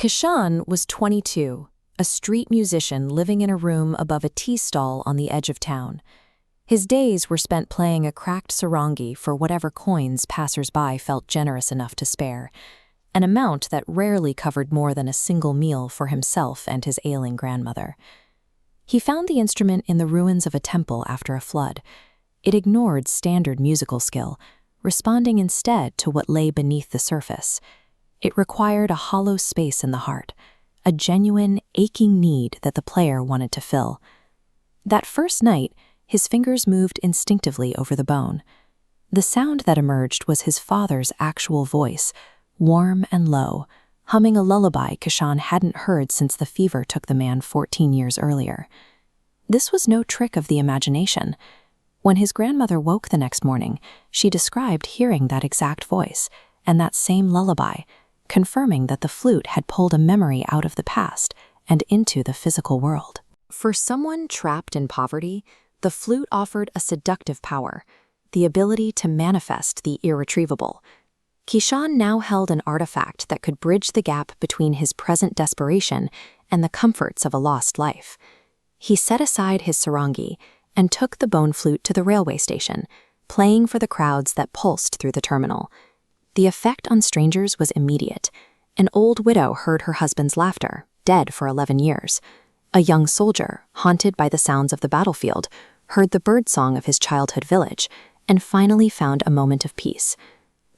Kishan was 22, a street musician living in a room above a tea stall on the edge of town. His days were spent playing a cracked sarangi for whatever coins passers-by felt generous enough to spare, an amount that rarely covered more than a single meal for himself and his ailing grandmother. He found the instrument in the ruins of a temple after a flood. It ignored standard musical skill, responding instead to what lay beneath the surface. It required a hollow space in the heart, a genuine, aching need that the player wanted to fill. That first night, his fingers moved instinctively over the bone. The sound that emerged was his father's actual voice, warm and low, humming a lullaby Kishan hadn't heard since the fever took the man 14 years earlier. This was no trick of the imagination. When his grandmother woke the next morning, she described hearing that exact voice and that same lullaby, confirming that the flute had pulled a memory out of the past and into the physical world. For someone trapped in poverty, the flute offered a seductive power, the ability to manifest the irretrievable. Kishan now held an artifact that could bridge the gap between his present desperation and the comforts of a lost life. He set aside his sarangi and took the bone flute to the railway station, playing for the crowds that pulsed through the terminal. The effect on strangers was immediate. An old widow heard her husband's laughter, dead for 11 years. A young soldier, haunted by the sounds of the battlefield, heard the birdsong of his childhood village, and finally found a moment of peace.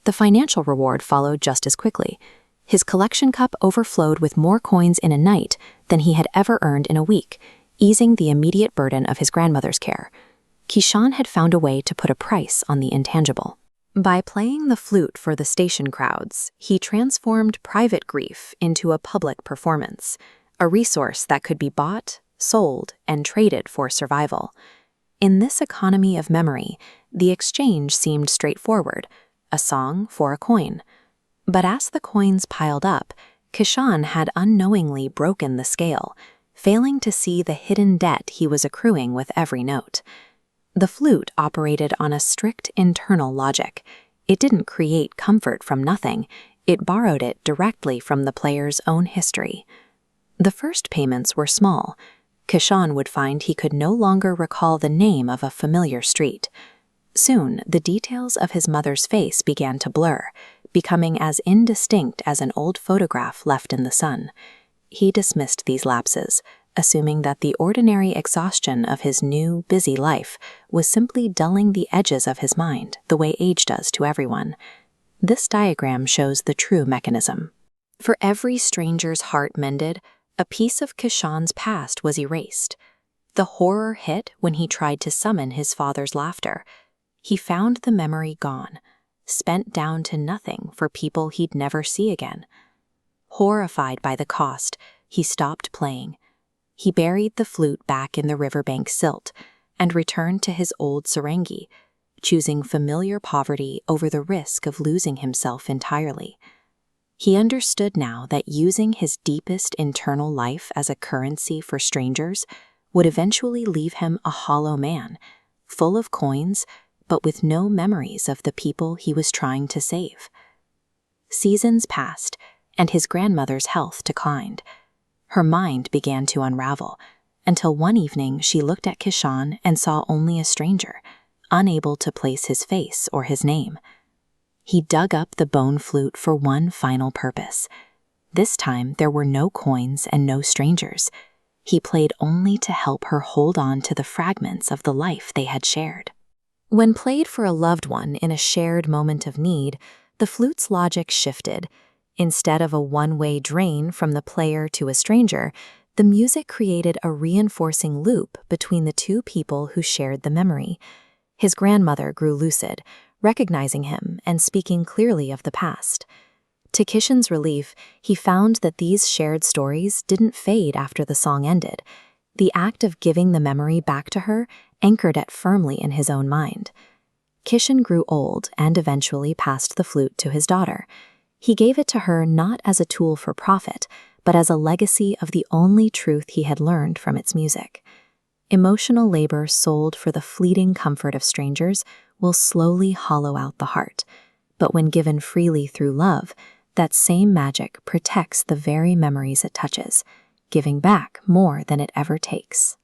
The financial reward followed just as quickly. His collection cup overflowed with more coins in a night than he had ever earned in a week, easing the immediate burden of his grandmother's care. Kishan had found a way to put a price on the intangible. By playing the flute for the station crowds, he transformed private grief into a public performance, a resource that could be bought, sold, and traded for survival. In this economy of memory, the exchange seemed straightforward, a song for a coin. But as the coins piled up, Kishan had unknowingly broken the scale, failing to see the hidden debt he was accruing with every note. The flute operated on a strict internal logic. It didn't create comfort from nothing. It borrowed it directly from the player's own history. The first payments were small. Kishan would find he could no longer recall the name of a familiar street. Soon, the details of his mother's face began to blur, becoming as indistinct as an old photograph left in the sun. He dismissed these lapses, assuming that the ordinary exhaustion of his new, busy life was simply dulling the edges of his mind, the way age does to everyone. This diagram shows the true mechanism. For every stranger's heart mended, a piece of Kishan's past was erased. The horror hit when he tried to summon his father's laughter. He found the memory gone, spent down to nothing for people he'd never see again. Horrified by the cost, he stopped playing. He buried the flute back in the riverbank silt and returned to his old sarangi, choosing familiar poverty over the risk of losing himself entirely. He understood now that using his deepest internal life as a currency for strangers would eventually leave him a hollow man, full of coins, but with no memories of the people he was trying to save. Seasons passed, and his grandmother's health declined. Her mind began to unravel, until one evening she looked at Kishan and saw only a stranger, unable to place his face or his name. He dug up the bone flute for one final purpose. This time there were no coins and no strangers. He played only to help her hold on to the fragments of the life they had shared. When played for a loved one in a shared moment of need, the flute's logic shifted. Instead of a one-way drain from the player to a stranger, the music created a reinforcing loop between the two people who shared the memory. His grandmother grew lucid, recognizing him and speaking clearly of the past. To Kishan's relief, he found that these shared stories didn't fade after the song ended. The act of giving the memory back to her anchored it firmly in his own mind. Kishan grew old and eventually passed the flute to his daughter. He gave it to her not as a tool for profit, but as a legacy of the only truth he had learned from its music. Emotional labor sold for the fleeting comfort of strangers will slowly hollow out the heart, but when given freely through love, That same magic protects the very memories it touches, giving back more than it ever takes.